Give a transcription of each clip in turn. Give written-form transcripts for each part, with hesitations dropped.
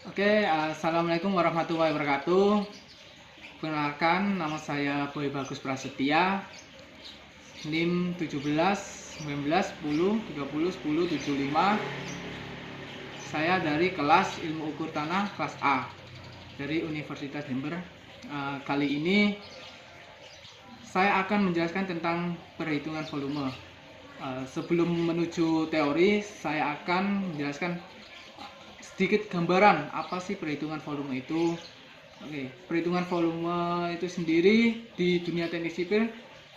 Assalamualaikum warahmatullahi wabarakatuh. Perkenalkan, nama saya Boy Bagus Prasetya, NIM 17 19 10 30 10 75. Saya dari kelas Ilmu Ukur Tanah kelas A dari Universitas Jember. Kali ini saya akan menjelaskan tentang perhitungan volume. Sebelum menuju teori, saya akan menjelaskan sedikit gambaran apa sih perhitungan volume itu. Perhitungan volume itu sendiri di dunia teknik sipil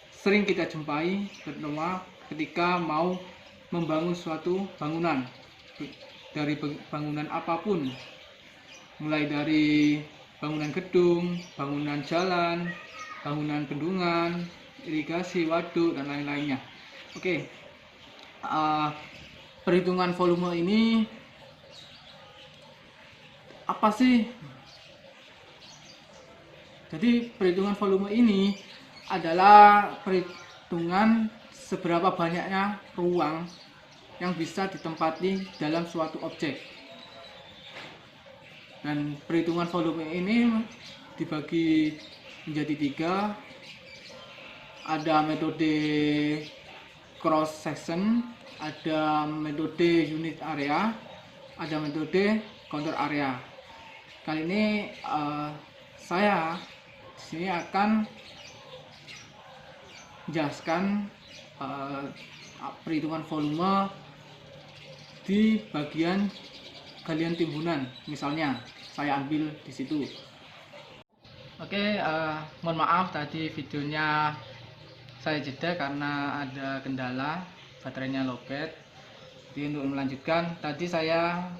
sering kita jumpai, terutama ketika mau membangun suatu bangunan, dari bangunan apapun, mulai dari bangunan gedung, bangunan jalan, bangunan bendungan, irigasi, waduk, dan lain-lainnya. Perhitungan volume ini apa sih? Jadi perhitungan volume ini adalah perhitungan seberapa banyaknya ruang yang bisa ditempati dalam suatu objek. Dan perhitungan volume ini dibagi menjadi 3. Ada metode cross section, ada metode unit area, ada metode counter area. Kali ini saya di sini akan menjelaskan perhitungan volume di bagian galian timbunan. Misalnya saya ambil di situ. Mohon maaf tadi videonya saya jeda karena ada kendala, baterainya lowbat. Jadi untuk melanjutkan, tadi saya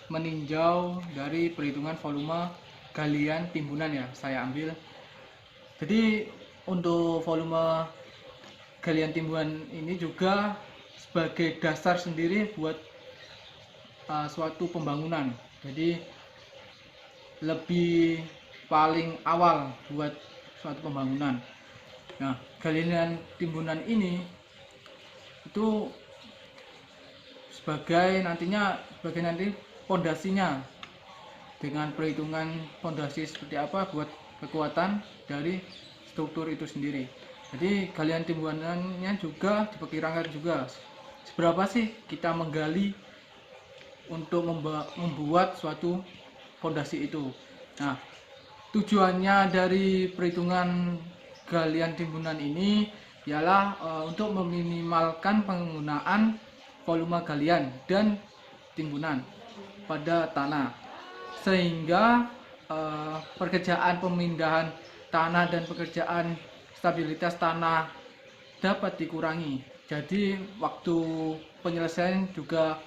meninjau dari perhitungan volume galian timbunan ya, saya ambil. Jadi untuk volume galian timbunan ini juga sebagai dasar sendiri buat suatu pembangunan. Jadi lebih paling awal buat suatu pembangunan. Nah, galian timbunan ini itu sebagai nanti pondasinya, dengan perhitungan pondasi seperti apa buat kekuatan dari struktur itu sendiri. Jadi galian timbunannya juga diperkirakan juga seberapa sih kita menggali untuk membuat suatu pondasi itu. Nah, tujuannya dari perhitungan galian timbunan ini ialah untuk meminimalkan penggunaan volume galian dan timbunan pada tanah, sehingga pekerjaan pemindahan tanah dan pekerjaan stabilitas tanah dapat dikurangi. Jadi waktu penyelesaian juga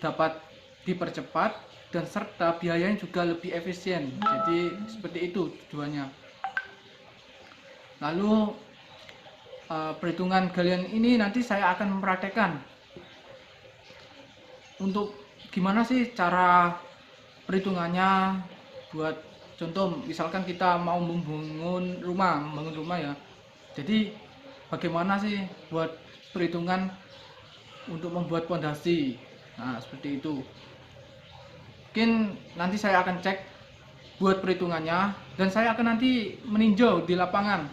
dapat dipercepat dan serta biayanya juga lebih efisien. Jadi seperti itu tujuannya. Lalu perhitungan galian ini nanti saya akan mempraktekkan untuk gimana sih cara perhitungannya. Buat contoh, misalkan kita mau membangun rumah ya. Jadi bagaimana sih buat perhitungan untuk membuat pondasi. Nah, seperti itu. Mungkin nanti saya akan cek buat perhitungannya, dan saya akan nanti meninjau di lapangan.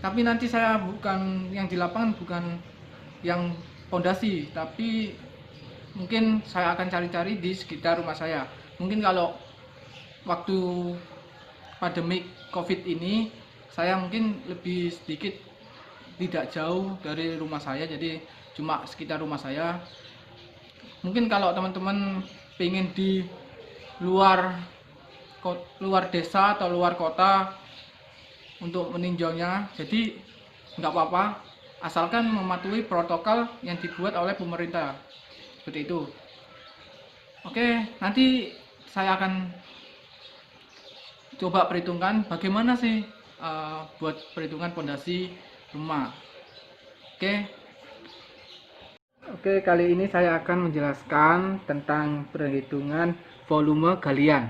Tapi nanti saya bukan yang di lapangan, bukan yang pondasi, tapi mungkin saya akan cari-cari di sekitar rumah saya. Mungkin kalau waktu pandemi COVID ini, saya mungkin lebih sedikit tidak jauh dari rumah saya, jadi cuma sekitar rumah saya. Mungkin kalau teman-teman pengen di luar desa atau luar kota untuk meninjaunya, jadi nggak apa-apa, asalkan mematuhi protokol yang dibuat oleh pemerintah. Seperti itu. Nanti saya akan coba perhitungkan bagaimana sih buat perhitungan pondasi rumah. Kali ini saya akan menjelaskan tentang perhitungan volume galian.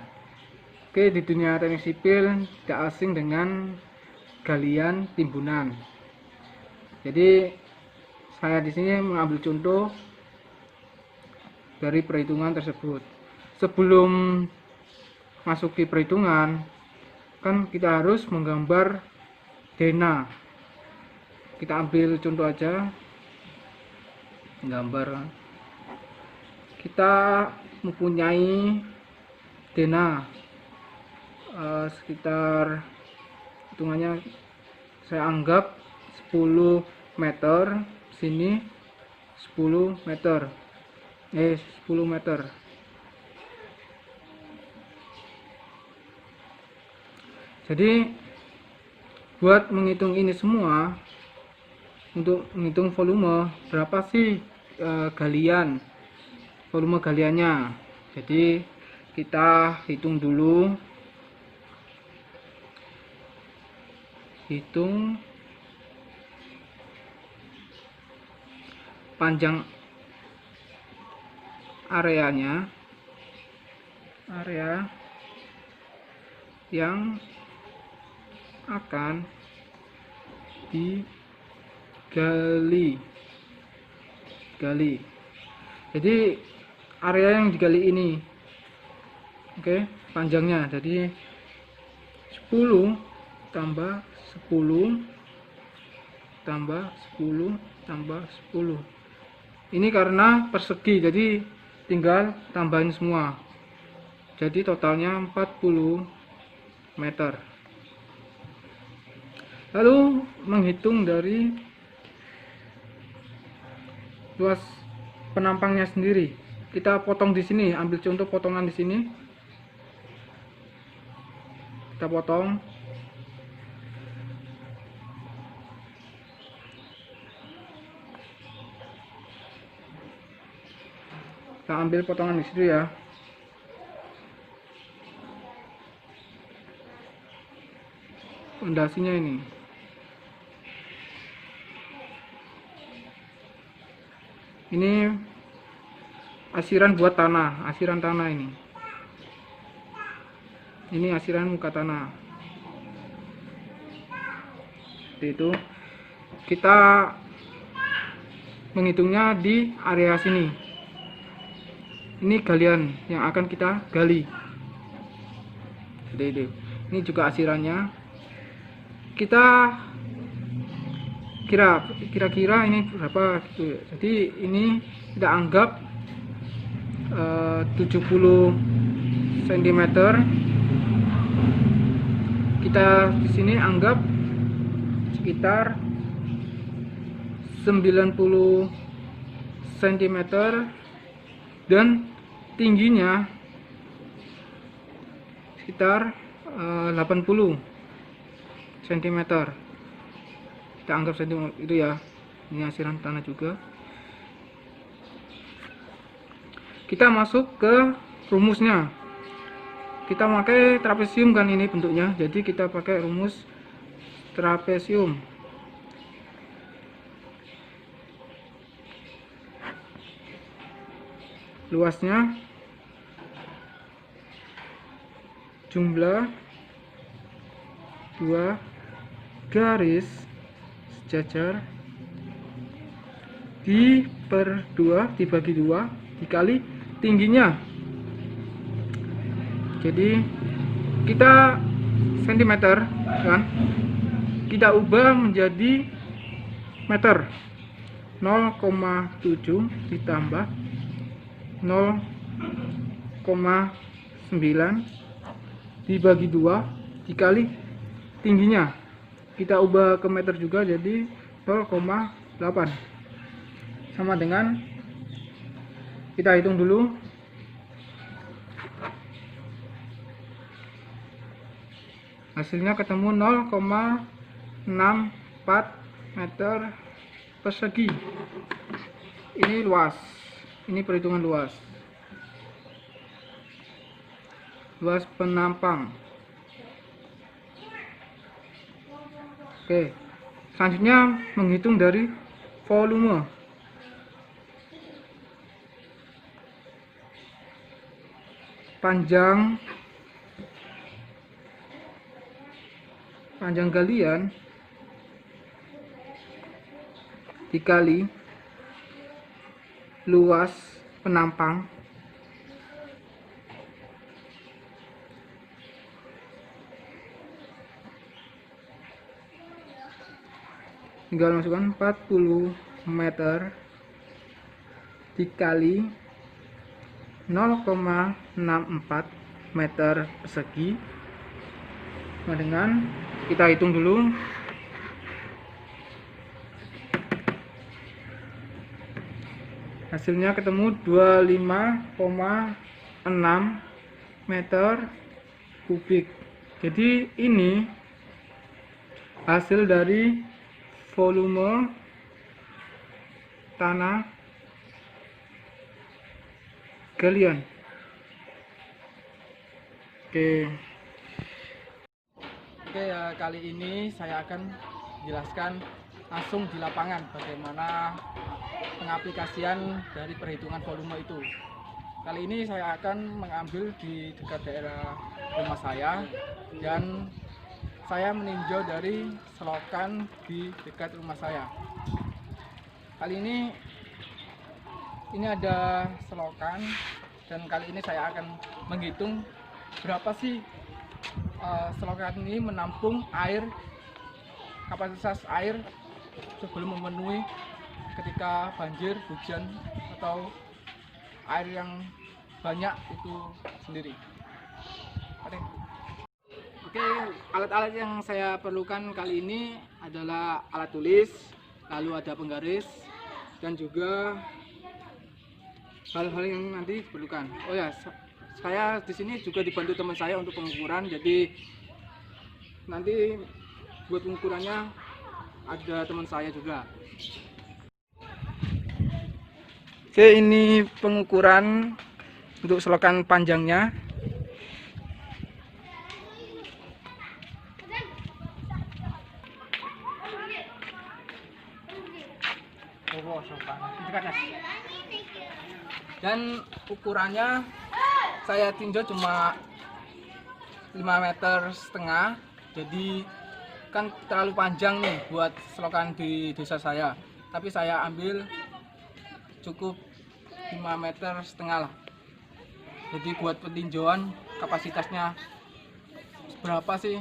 Di dunia teknik sipil tidak asing dengan galian timbunan. Jadi saya di sini mengambil contoh dari perhitungan tersebut. Sebelum masuki perhitungan, kan kita harus menggambar denah. Kita ambil contoh aja, gambar. Kita mempunyai denah sekitar, hitungannya saya anggap 10 meter, sini 10 meter, 10 meter. Jadi buat menghitung ini semua, untuk menghitung volume berapa sih volume galiannya. Jadi kita hitung dulu, hitung panjang area yang akan digali. Jadi area yang digali ini, oke, panjangnya. Jadi 10 tambah 10 tambah 10 tambah 10. Ini karena persegi, jadi tinggal tambahin semua. Jadi totalnya 40 meter. Lalu menghitung dari luas penampangnya sendiri. Kita potong di sini, ambil contoh potongan di sini. Kita potong. Kita ambil potongan di situ ya. Pondasinya ini. Ini asiran buat tanah, asiran tanah ini. Ini asiran muka tanah. Seperti itu. Kita menghitungnya di area sini. Ini galian yang akan kita gali. Seperti itu. Ini juga asirannya. Kita kira-kira ini berapa gitu. Jadi ini kita anggap 70 cm. Kita di sini anggap sekitar 90 cm dan tingginya sekitar 80 cm. Kita anggap cm itu ya. Ini asiran tanah juga. Kita masuk ke rumusnya. Kita pakai trapesium kan ini bentuknya. Jadi kita pakai rumus trapesium. Luasnya jumlah dua garis sejajar dibagi 2 dikali tingginya. Jadi kita cm kan, kita ubah menjadi meter. 0,7 ditambah 0,9 dibagi 2 dikali tingginya. Kita ubah ke meter juga, jadi 0,8 sama dengan, kita hitung dulu, hasilnya ketemu 0,64 meter persegi. Ini luas, ini perhitungan luas penampang. Oke, selanjutnya menghitung dari volume. Panjang galian dikali luas penampang tinggal masukkan 40 meter dikali 0,64 meter persegi, sama dengan, kita hitung dulu, hasilnya ketemu 25,6 meter kubik. Jadi ini hasil dari volume tanah galian. Oke ya, kali ini saya akan jelaskan langsung di lapangan bagaimana pengaplikasian dari perhitungan volume itu. Kali ini saya akan mengambil di dekat daerah rumah saya, dan saya meninjau dari selokan di dekat rumah saya. Kali ini ada selokan, dan kali ini saya akan menghitung berapa sih selokan ini menampung air, kapasitas air sebelum memenuhi ketika banjir, hujan, atau air yang banyak itu sendiri. Oke, alat-alat yang saya perlukan kali ini adalah alat tulis, lalu ada penggaris, dan juga hal-hal yang nanti diperlukan. Oh ya, saya di sini juga dibantu teman saya untuk pengukuran, jadi nanti buat pengukurannya ada teman saya juga. Oke, ini pengukuran untuk selokan panjangnya. Dan ukurannya saya tinjau cuma 5,5 meter, jadi kan terlalu panjang nih buat selokan di desa saya, tapi saya ambil cukup 5,5 meter lah. Jadi buat peninjauan kapasitasnya berapa sih,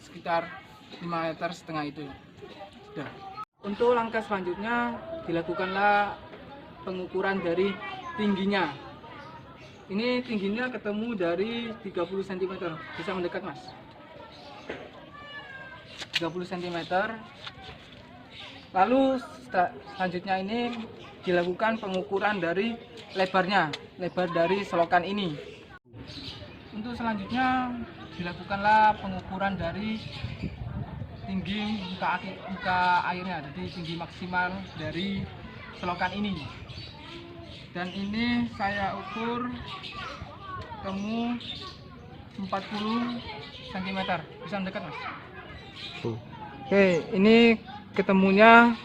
sekitar 5,5 meter itu. Sudah. Untuk langkah selanjutnya dilakukanlah pengukuran dari tingginya. Ini tingginya ketemu dari 30 cm. Bisa mendekat, Mas? 30 cm. Lalu selanjutnya ini dilakukan pengukuran dari lebarnya, lebar dari selokan ini. Untuk selanjutnya dilakukanlah pengukuran dari tinggi muka airnya, jadi tinggi maksimal dari selokan ini. Dan ini saya ukur ketemu 40 cm. Bisa mendekat, Mas? Oke, ini ketemunya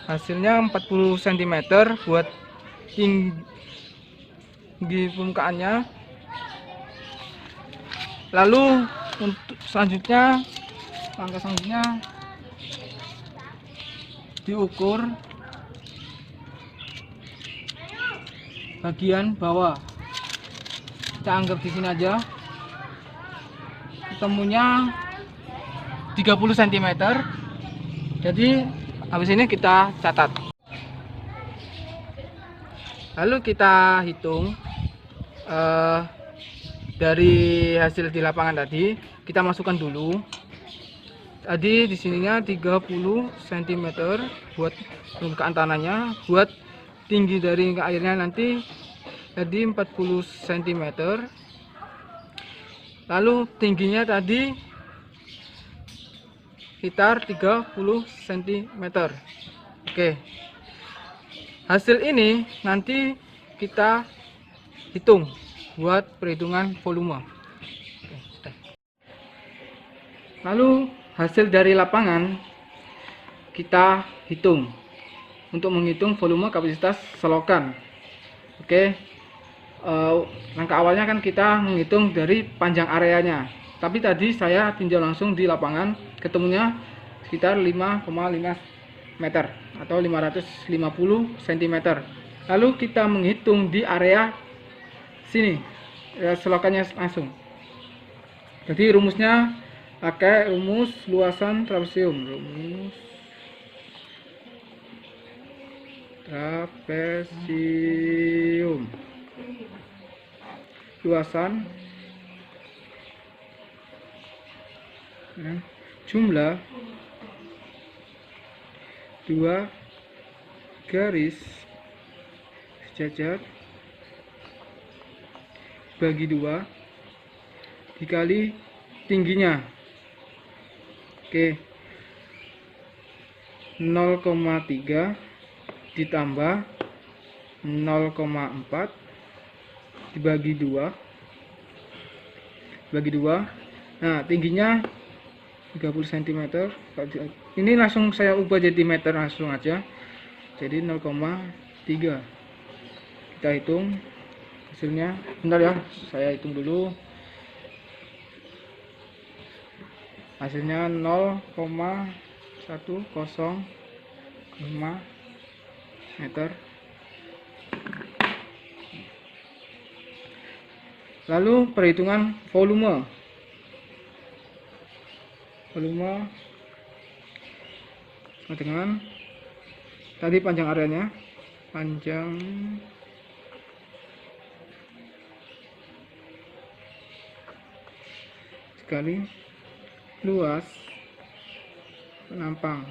hasilnya 40 cm buat tinggi permukaannya. Lalu untuk langkah selanjutnya diukur bagian bawah. Kita anggap di sini aja. Ketemunya 30 cm. Jadi habis ini kita catat. Lalu kita hitung dari hasil di lapangan tadi, kita masukkan dulu. Tadi di sininya 30 cm buat permukaan tanahnya, buat tinggi dari airnya nanti tadi 40 cm. Lalu tingginya tadi sekitar 30 cm. Oke. Hasil ini nanti kita hitung buat perhitungan volume. Lalu hasil dari lapangan kita hitung untuk menghitung volume kapasitas selokan. Oke, langkah awalnya kan kita menghitung dari panjang areanya, tapi tadi saya tinjau langsung di lapangan, ketemunya sekitar 5,5 meter atau 550 cm. Lalu kita menghitung di area sini selokannya langsung. Jadi rumusnya pakai rumus luasan trapesium. Rumus trapesium. Luasan, jumlah 2 garis sejajar bagi 2 dikali tingginya. Oke, 0,3 ditambah 0,4 dibagi 2. Nah, tingginya 30 cm. Ini langsung saya ubah jadi meter langsung aja. Jadi 0,3. Kita hitung hasilnya. Bentar ya, saya hitung dulu. Hasilnya 0,105 meter. Lalu perhitungan volume dengan tadi panjang areanya, panjang sekali luas penampang.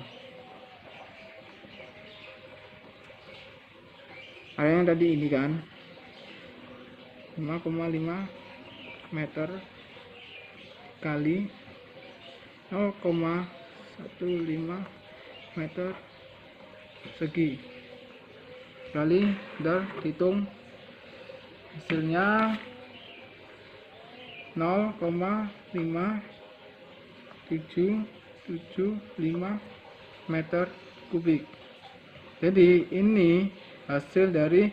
Areanya tadi ini kan 5,5 meter kali 0,15 meter persegi kali, dan hitung hasilnya 0,5775 meter kubik. Jadi ini hasil dari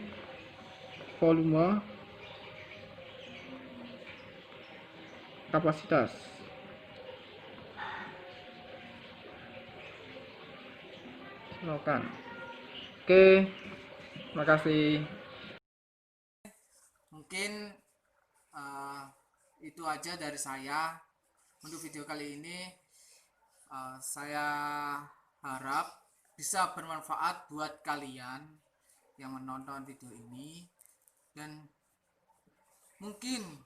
volume kapasitas. Silakan. Oke, terima kasih. Mungkin itu aja dari saya untuk video kali ini. Saya harap bisa bermanfaat buat kalian yang menonton video ini, dan mungkin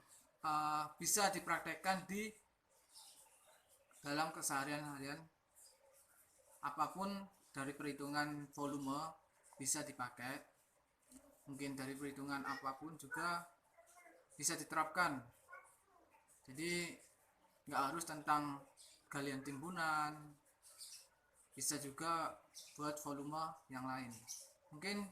bisa dipraktekkan di dalam keseharian-harian. Apapun dari perhitungan volume bisa dipakai, mungkin dari perhitungan apapun juga bisa diterapkan. Jadi nggak harus tentang galian timbunan, bisa juga buat volume yang lain. Mungkin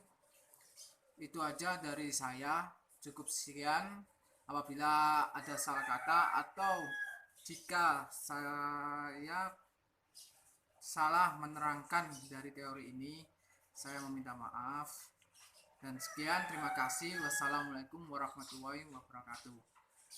itu aja dari saya, cukup sekian. Apabila ada salah kata atau jika saya salah menerangkan dari teori ini, saya meminta maaf. Dan sekian, terima kasih. Wassalamualaikum warahmatullahi wabarakatuh.